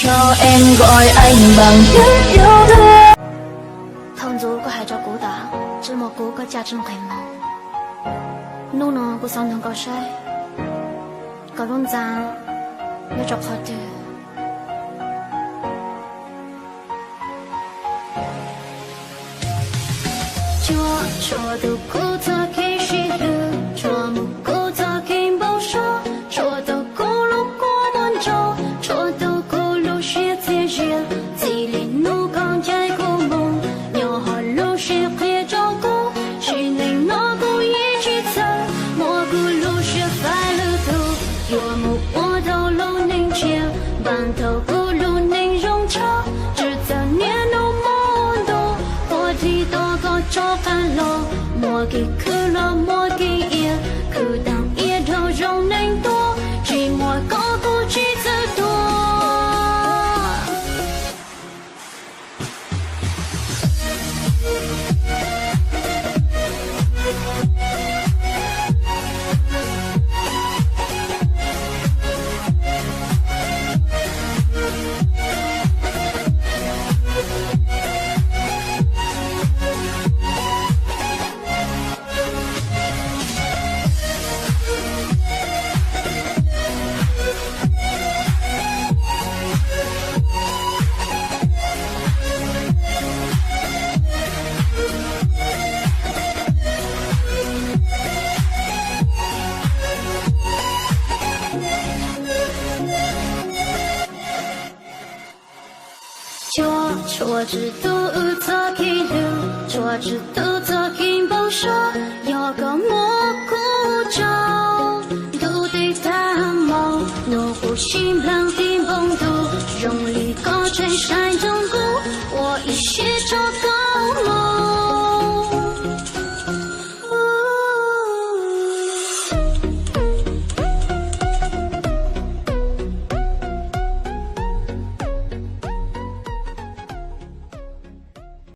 cho em gọi anh bằng tiếng yêu thương. Thông dù có hai cho cũ ta, chỉ một cũ có cha trong khảnh mong. Nô nó của xong thường có sai, có luôn ra nhớ chọc khó từ. Chua từ cũ ta khi suy lừa, chua một cũ ta khi bao số, chua từ cũ lúc cô muốn cho, chua từ cũ lúc chia chia chia, chỉ lên nụ con trai của mong, nhỏ họ lúc chia kia cho cô, chỉ nên nó cô ý chỉ sợ, mua cô lúc chia phải lưu thu, chua một ô đầu lâu nên chia, bàn thầu cô lúc nên rong cho, chỉ giờ nhẹ nó mong đồ, cô thì to có cho can lo. Mua cái cứ lo mua cái ia cứ đang ia đâu rong nên to chỉ mua có cô chỉ tự to. Chua只独特给留，chua只独特给保守，有个蘑菇粥，都对它毛，怒火心浪的梦都，用力高吹山中。